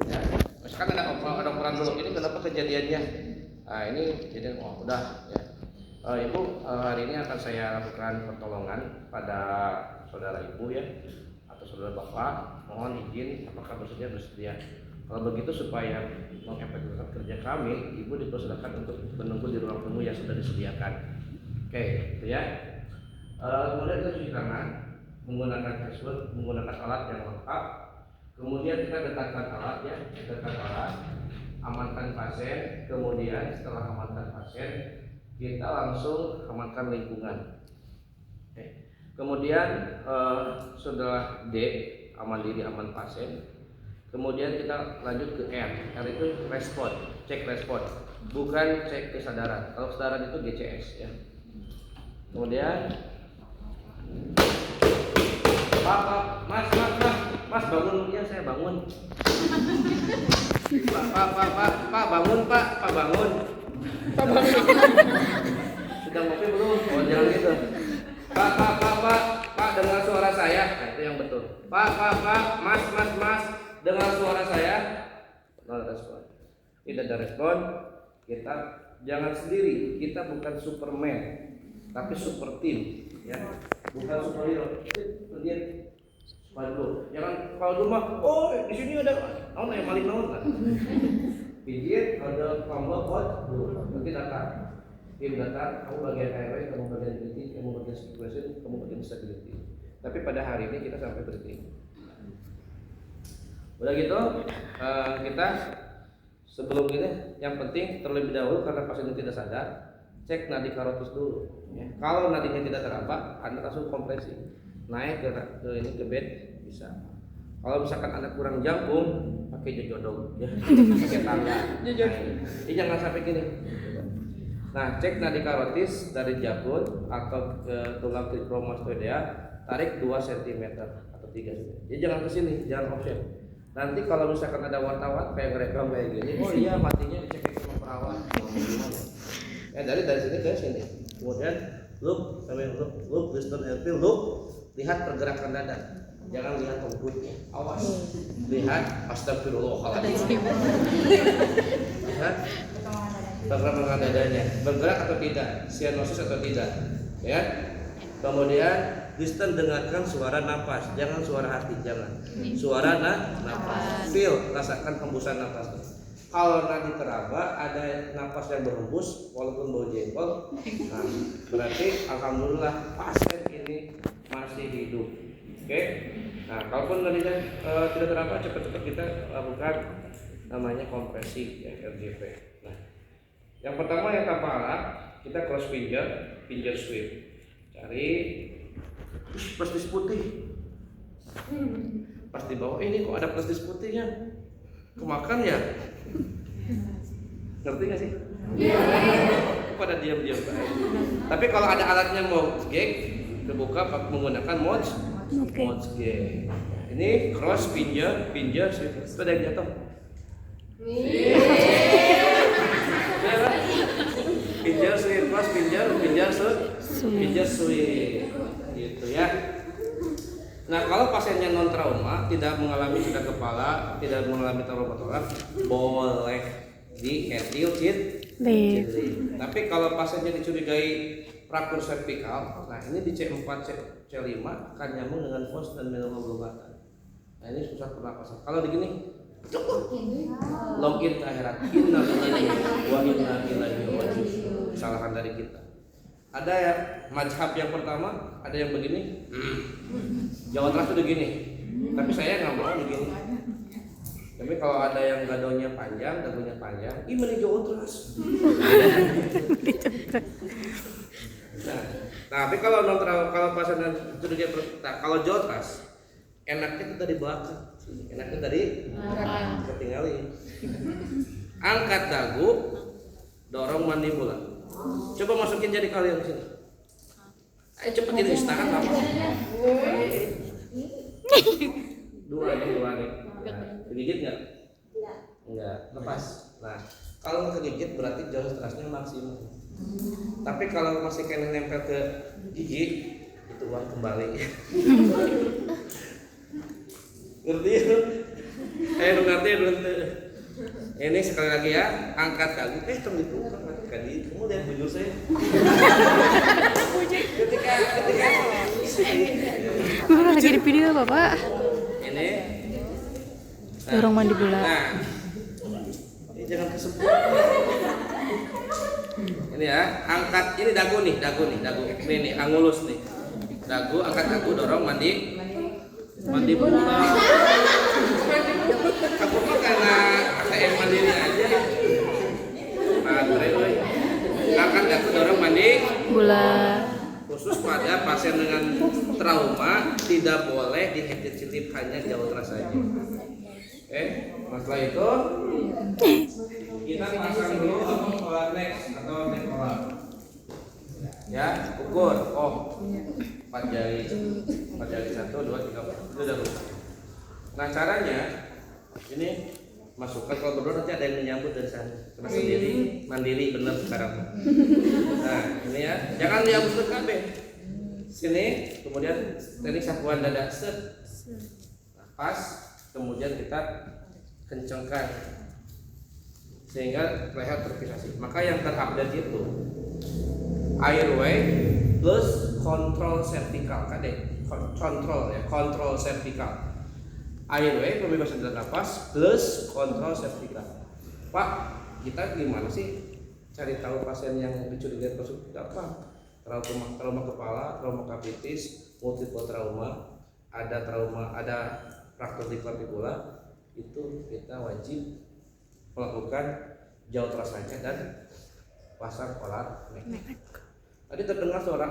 Ya. Misalkan ada ukuran dulu, ini kenapa kejadiannya? Nah ini kejadian, udah ya. Ibu, hari ini akan saya lakukan pertolongan pada saudara ibu ya, atau saudara bapak. Mohon izin, apakah bersedia? Kalau begitu supaya mengefektifkan kerja kami, ibu dipersilakan untuk menunggu di ruang tunggu yang sudah disediakan. Oke, itu ya. Kemudian kita cuci tangan menggunakan tersebut, menggunakan alat yang lengkap. Kemudian kita dekatkan alat ya, dekatkan alat, amankan pasien. Kemudian setelah amankan pasien, kita langsung amankan lingkungan. Oke. Kemudian setelah D, aman diri, aman pasien. Kemudian kita lanjut ke R. R itu respon, cek respon, bukan cek kesadaran. Kalau kesadaran itu GCS ya. Kemudian Pak, Mas bangun ya, saya bangun. Pak bangun, Pak bangun. Sudah ngopi belum? Oh jangan gitu. Pak dengar suara saya. Nah, itu yang betul. Pak, Mas dengar suara saya. Nol respon. Tidak ada respon. Kita jangan sendiri. Kita bukan Superman, tapi super team. Ya, bukan superhero. Lihat. Waduh, jangan kalau rumah. Oh, di sini ada yang maling kan. Pijit ada tombol hot, nanti datang. Tim datang, kamu bagian ARW, kamu bagian IT, kamu bagian situation, kamu bagian stability. Tapi pada hari ini kita sampai berhenti. Udah gitu, kita sebelum ini yang penting terlebih dahulu karena pasien tidak sadar, cek nadi karotis dulu. Ya. Kalau nadinya tidak teraba, Anda langsung kompresi, naik ke bed bisa. Kalau misalkan Anda kurang jangkung, pakai jojodong, ya, pakai tangga. Ini jangan sampai gini. Nah, cek nadi karotis dari jabun atau ke tulang cricomastoidea, tarik 2 cm atau 3 cm. Jadi jangan ke sini, jangan offset. Nanti kalau misalkan ada wartawan kayak ngerekam kayak gini, oh iya matinya dicek sama perawat. Ya dari sini ke sini. Kemudian loop, distance LP, loop, lihat pergerakan dada. Jangan lihat rambutnya, awas. Lihat, astagfirullahaladzim. Lihat pergerakan dadanya, bergerak atau tidak, sianosis atau tidak, ya. Kemudian distance, dengarkan suara nafas, jangan suara hati, jangan. Suara nafas, feel, rasakan hembusan nafas. Kalau nadi teraba ada nafas yang berhembus walaupun bau jengkol, nah berarti alhamdulillah pasien ini masih hidup. Oke. Nah, kalaupun nadinya tidak teraba, cepat-cepat kita lakukan namanya kompresi ya, RGP. Nah, yang pertama yang tanpa alat, kita cross finger sweep. Cari plastis putih. Pas di bawah ini kok ada plastis putihnya? Kemakan ya? Ngerti nggak sih? Iya. Pada diam-diam baik. Tapi kalau ada alatnya mau gag, terbuka menggunakan mods gag. Ini cross finger sweep. Itu ada yang jatuh. Finger sweep, cross finger sweep. Gitu ya. Nah, kalau pasiennya non trauma, tidak mengalami cedera kepala, tidak mengalami trauma torak, boleh di etil Tapi kalau pasiennya dicurigai fraktur servikal, nah ini di C4 C5 akan nyambung dengan pos dan melanoblogata. Nah ini susah pernapasan. Kalau di gini, login ke akhirat. Inna lillahi wa inna ilaihi raji'un. Kesalahan dari kita. Ada ya mazhab yang pertama, ada yang begini. Jawa Tengah sudah gini. Tapi saya nggak mau begini. Tapi kalau ada yang dagunya panjang, ini Jawa Tengah. Nah, tapi kalau pasien curiga, kalau Jawa Tengah, enaknya kita di belakang. Enaknya tadi ketinggalin. Angkat dagu, dorong mandibula. Coba masukin jari kalian sini. Ayo cepetin istirahat lama. Dua nih. Digigit nggak? Enggak. Lepas. Nah, kalau nggak kegigit berarti jauh stresnya maksimum. Tapi kalau masih kena nempel ke gigi, itu uang kembali. Ngerti itu? Nu ngerti belum tuh. Ini sekali lagi ya, angkat dagu. Tong itu kan di kamu lihat bujur saya. ketika Bapak lagi di video Bapak. ini Dorong mandibula. Nah, ini jangan kesebut. Ini ya, angkat ini dagu nih. Ini nih, angulus nih. Dagu, angkat dagu, dorong mandi bola. Kamu mah karena saya mandiri aja. Angkat dagu, dorong mandi Bola. khusus pada pasien dengan trauma tidak boleh dihejit-hejit, hanya jauh saja. Setelah itu kita pasang dulu pola next atau neck collar. Ya, ukur. 4 jari. 1, 2, 3, 4. Itu udah rusak. Nah, caranya ini masukkan, kalau berdua nanti ada yang menyambut dari sana. Karena sendiri, mandiri bener sekarang. Nah, ini ya, jangan dihapus ke KB. Sini, kemudian teknik sapuan dada set. Nah, pas, kemudian kita kencangkan sehingga leher terpilasi. Maka yang terupdate itu airway plus kontrol vertikal, kontrol vertikal. Airway pembebasan napas plus kontrol vertikal. Pak, kita gimana sih cari tahu pasien yang dicurigai tersebut apa? Trauma kepala, trauma kapitis, multiple trauma, ada fraktur di clavicula, itu kita wajib melakukan jauh rasanya dan pasang pola neck. Tadi terdengar suara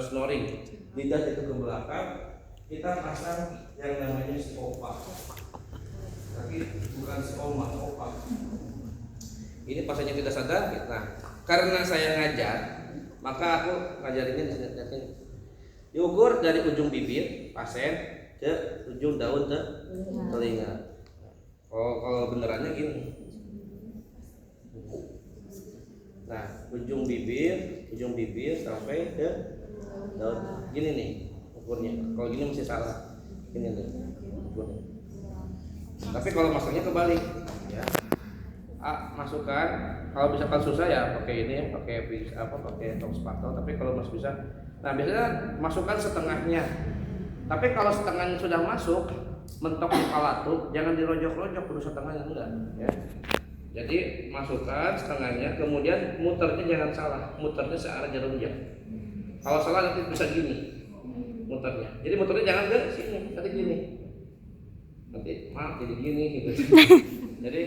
snoring, lidah jatuh ke belakang, kita pasang yang namanya opa, tapi bukan opa. Ini pasiennya tidak sadar. Nah, karena saya ngajar, maka aku ngajarinnya diukur dari ujung bibir pasien ke ujung daun ke telinga. Kalau benerannya gini. Nah, ujung bibir sampai ke daun. Gini nih ukurnya. Kalau gini masih salah. Gini nih ukurnya. Tapi kalau masuknya kebalik, ya. Masukkan. Kalau misalkan susah ya pakai ini, pakai tong spatol. Tapi kalau masih bisa, nah biasanya masukkan setengahnya. Tapi kalau setengahnya sudah masuk, mentok di kepala tuh, jangan dirojok-rojok, kudu setengahnya enggak, ya. Jadi masukkan setengahnya, kemudian muternya jangan salah, muternya searah jarum jam. Kalau salah nanti bisa gini muternya. Jadi muternya jangan ke sini, nanti gini. Nanti maaf jadi gini gitu. Jadi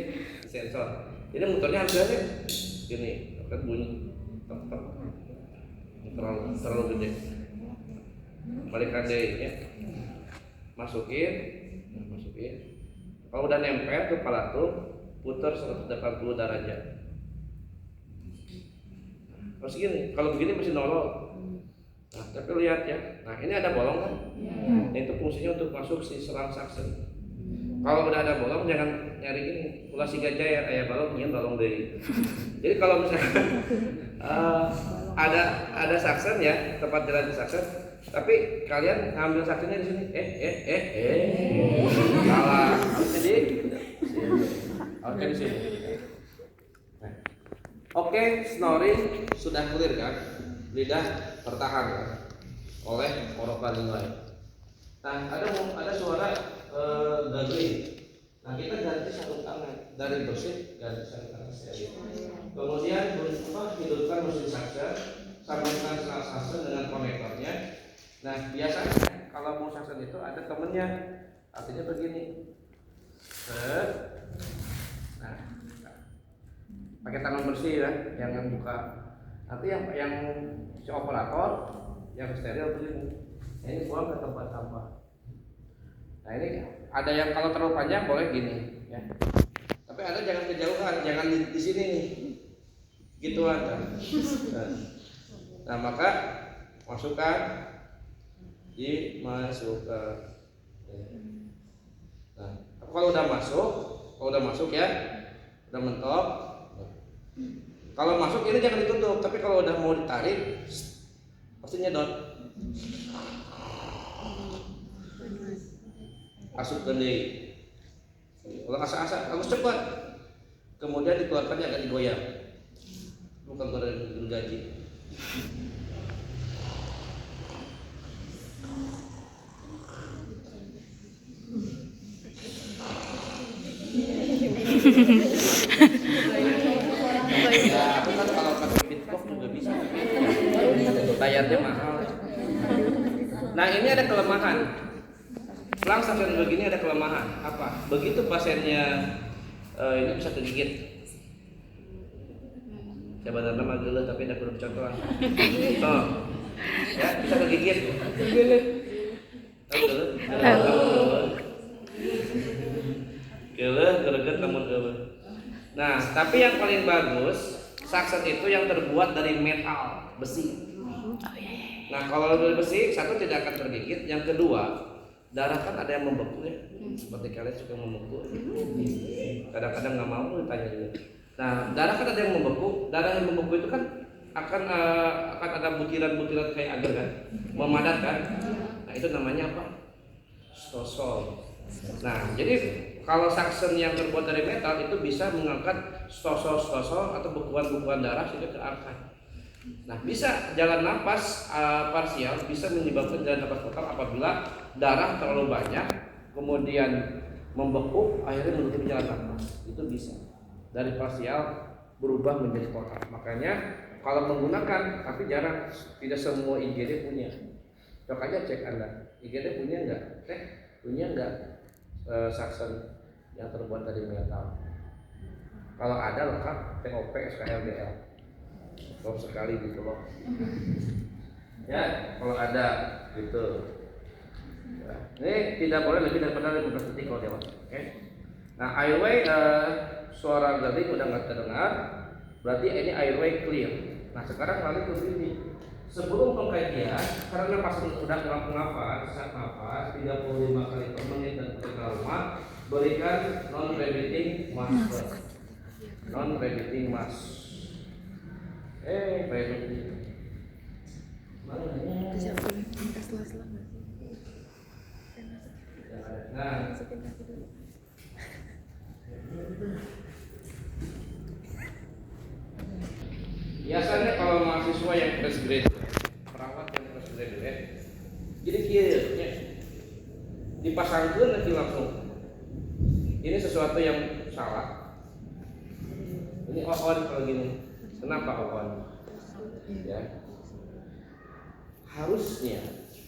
sensor. Jadi muternya harus ada gini, dekat bunyi, terlalu gede. Balikan deh ya. Masukin. Kalau udah nempel ke kepala tuh, putar 180 derajat. Terus gini, kalau begini masih nolol. Nah, tapi lihat ya. Nah, ini ada bolong kan? Nah, itu fungsinya untuk masuk si selang saksen. Kalau udah ada bolong, jangan nyari gini. Ulah si gajah ya, kayak balong, ingin balong deh. Jadi kalau misalnya ada saksen ya, tempat jalan di saksen, tapi kalian ngambil saksennya di sini. Salah. Jadi oke di sini. Oke, snoring sudah clear kan? Lidah tertahan kan? Oleh orofaringoi. Nah, ada suara gargling. Nah, kita ganti satu tangan dari bersih ganti satu tangan steril. Kemudian hidupkan mesin saksen, sambungkan selang saksen dengan konektornya. Nah, biasanya kalau mau saksen itu ada temennya, artinya begini. Nah, pakai tangan bersih ya, jangan buka. Nanti yang si operator yang steril begini. Nah, ini buang ke tempat sampah. Nah, ini ada yang kalau terlalu panjang boleh gini, ya. Tapi ada jangan kejauhan, jangan di sini nih, gituan kan. Nah, maka masukkan, dimasukkan. Nah, kalau udah masuk ya, udah mentok. Kalau masuk ini jangan ditutup, tapi kalau udah mau ditarik, pasti nyedot. Masuk gede. Kalau asa-asa harus cepat. Kemudian dikeluarkannya agak digoyang. Bukan gergaji. Ya, aku kan kalau pakai Bitbox juga bisa. Bayarnya mahal. Nah, ini ada kelemahan. Selang suction begini ada kelemahan. Apa? Begitu pasiennya ini bisa kegigit. Saya benar nama geuleuh tapi ada perlu contohan. Tuh. Ya, bisa kegigit. Geuleuh. Geuleuh, greget lamun geuleuh. Nah, tapi yang paling bagus suction itu yang terbuat dari metal, besi. Nah, kalau dari besi, satu tidak akan tergigit. Yang kedua, darah kan ada yang membeku ya, seperti kalian suka membeku. Kadang-kadang nggak mau ditanya juga. Nah, darah kan ada yang membeku. Darah yang membeku itu kan akan ada butiran-butiran kayak agar kan, memadat kan. Nah, itu namanya apa? Stosol. Nah, jadi kalau suction yang terbuat dari metal itu bisa mengangkat stosol atau bekuan-bekuan darah sehingga terangkat. Nah, bisa jalan napas parsial bisa menyebabkan jalan napas total apabila darah terlalu banyak kemudian membeku akhirnya menutupi jalan napas. Itu bisa dari parsial berubah menjadi total. Makanya kalau menggunakan, tapi jarang, tidak semua IGD punya. Coba aja cek Anda, IGD punya enggak? Punya enggak suction yang terbuat dari metal? Kalau ada lengkap TOP SKLDL. Kalau sekali gitu loh. Ya, kalau ada gitu. Ya. Ini tidak boleh lebih daripada 15 detik kalau dewasa. Oke. Nah, airway suara gerding udah nggak terdengar, berarti ini airway clear. Nah, sekarang kali ke sini. Sebelum pengkajian, karena pasien sudah nafas, sesak nafas 35 kali per menit dan lama, berikan non-repeating mask. Non-repeating mask. Repeating. Nah, biasanya kalau mahasiswa yang fresh graduate, perawat yang fresh graduate, jadi kira dipasangkan nanti langsung. Ini sesuatu yang salah. Ini on kalau gini. Kenapa on? Ya. Harusnya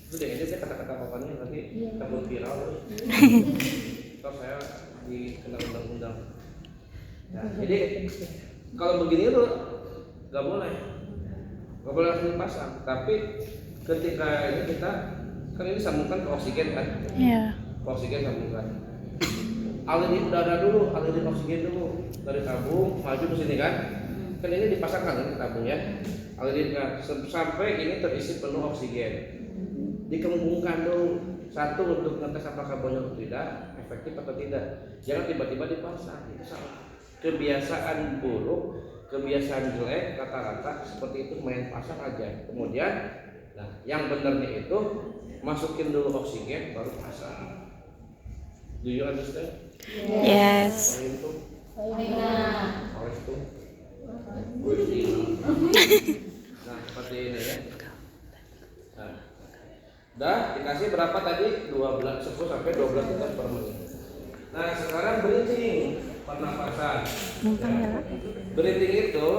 itu deh, ini saya kata-kata papannya nanti takut viral. Terus saya dikena undang-undang. Nah, jadi kalau begini tuh nggak boleh langsung dipasang. Tapi ketika ini kita kan ini sambungkan ke oksigen kan? Iya. Ke oksigen sambungkan. Alirin udara dulu, alirin oksigen dulu dari tabung maju ke sini kan? Kan ini dipasangkan ke tabung ya. Alirin sampai ini terisi penuh oksigen. Dikembungkan dulu. Satu untuk ngetes apakah bonyol atau tidak, efektif atau tidak. Jangan tiba-tiba dipasang, itu salah. Kebiasaan buruk, kebiasaan jelek, rata-rata seperti itu main pasang aja. Kemudian, nah yang benernya itu masukin dulu oksigen baru pasang. Do you understand? Yes. Nah seperti ini ya. Nah, dah dikasih berapa tadi? 10 sampai 12 detik per menit. Nah sekarang breathing, pernapasan. Ya. Breathing itu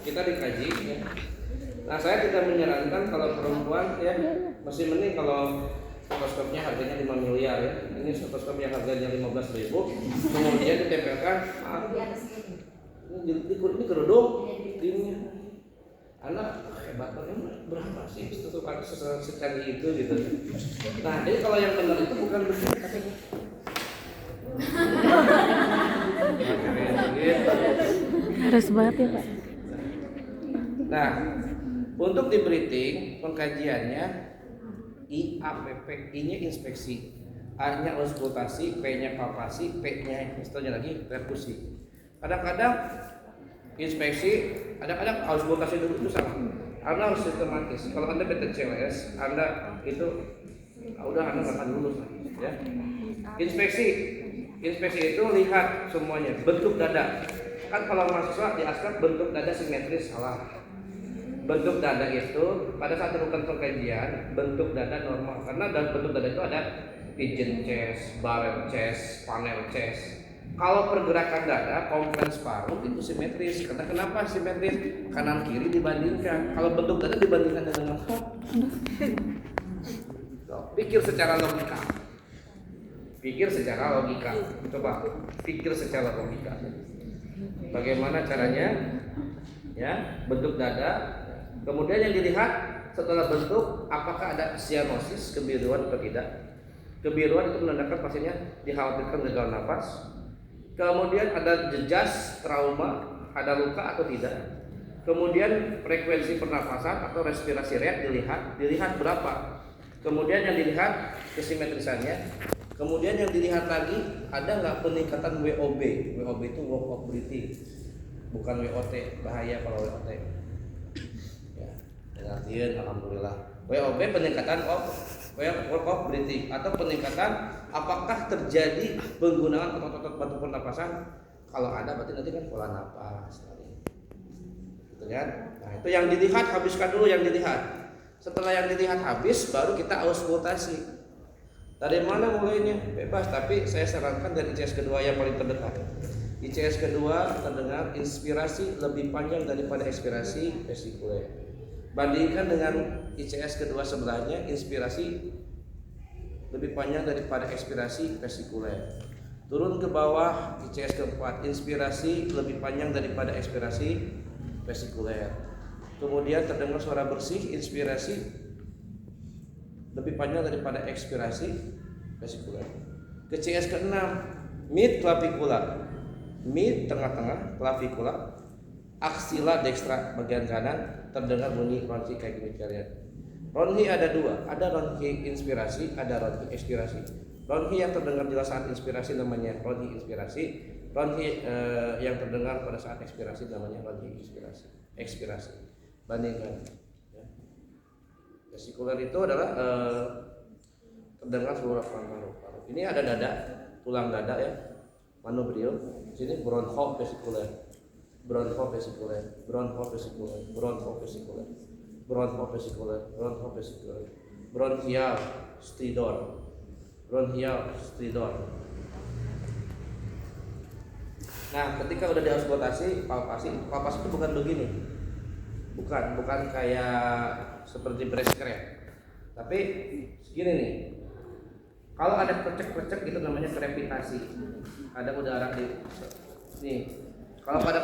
kita dikaji ya. Nah saya tidak menyarankan kalau perempuan ya masih mending kalau stetoskopnya harganya 5 miliar ya. Ini stetoskop yang harganya 15.000, kemudian ditempelkan ini kerudung timnya. Anak hebat banget, berapa sih stetoskop secanggih itu gitu. Nah jadi kalau yang benar itu bukan begini katanya. Harus banget ya Pak. Nah untuk di breathing pengkajiannya IAPP, I-nya inspeksi, A-nya auskultasi, P-nya palpasi, P-nya istilahnya lagi perkusi. Kadang-kadang inspeksi, kadang-kadang auskultasi dulu itu sama. Anda harus sistematis. Kalau Anda BTCLS, Anda itu udah Anda nggak akan lulus ya. Inspeksi, Inspeksi itu lihat semuanya, bentuk dada. Kan kalau mahasiswa di askap bentuk dada simetris salah. Bentuk dada itu pada saat dilakukan pengkajian bentuk dada normal karena dalam bentuk dada itu ada pigeon chest, barrel chest, funnel chest. Kalau pergerakan dada, compress paru itu simetris. Karena kenapa simetris? Kanan kiri dibandingkan. Kalau bentuk dada dibandingkan dengan apa? Pikir secara logika. Pikir secara logika. Coba pikir secara logika. Bagaimana caranya? Ya, bentuk dada. Kemudian yang dilihat setelah bentuk, apakah ada cyanosis, kebiruan atau tidak? Kebiruan itu menandakan pasiennya dikhawatirkan gagal nafas. Kemudian ada jejas, trauma, ada luka atau tidak. Kemudian frekuensi pernafasan atau respirasi rate dilihat berapa. Kemudian yang dilihat kesimetrisannya. Kemudian yang dilihat lagi ada nggak peningkatan WOB? WOB itu work of breathing, bukan WOT. Bahaya kalau WOT. Ya, artinya alhamdulillah. WOB peningkatan work of breathing atau peningkatan apakah terjadi penggunaan otot-otot bantu pernapasan? Kalau ada berarti nanti kan pola napas. Gitu kan? Nah itu yang dilihat, habiskan dulu yang dilihat. Setelah yang dilihat habis, baru kita auskultasi. Dari mana mulainya? Bebas, tapi saya sarankan dari ICS kedua yang paling terdekat. ICS kedua terdengar inspirasi lebih panjang daripada ekspirasi vesikuler. Bandingkan dengan ICS kedua sebelahnya, inspirasi lebih panjang daripada ekspirasi vesikuler. Turun ke bawah ICS keempat, inspirasi lebih panjang daripada ekspirasi vesikuler. Kemudian terdengar suara bersih, inspirasi lebih panjang daripada ekspirasi vesikuler. Ke CS ke-6, mid clavicula, mid tengah-tengah clavicula, axilla dextra bagian kanan terdengar bunyi ronhi kayak gini kalian. Ronhi ada dua, ada ronhi inspirasi, ada ronhi ekspirasi. Ronhi yang terdengar jelas saat inspirasi namanya ronhi inspirasi. Ronhi yang terdengar pada saat ekspirasi namanya ronhi ekspirasi. Bandingkan. Vesikuler itu adalah terdengar seluruh paru-paru. Ini ada dada, tulang dada ya, manubrium. Sini bronchosvesikuler, bronchosvesikuler, bronchosvesikuler, bronchosvesikuler, bronchosvesikuler, bronchosvesikuler, bronchial stridor, bronchial stridor. Nah, ketika udah diauskultasi, palpasi itu bukan begini. Bukan kayak seperti breast cramp. Tapi segini nih. Kalau ada krecek-krecek itu namanya krepitasi. Ada udara di nih. Kalau pada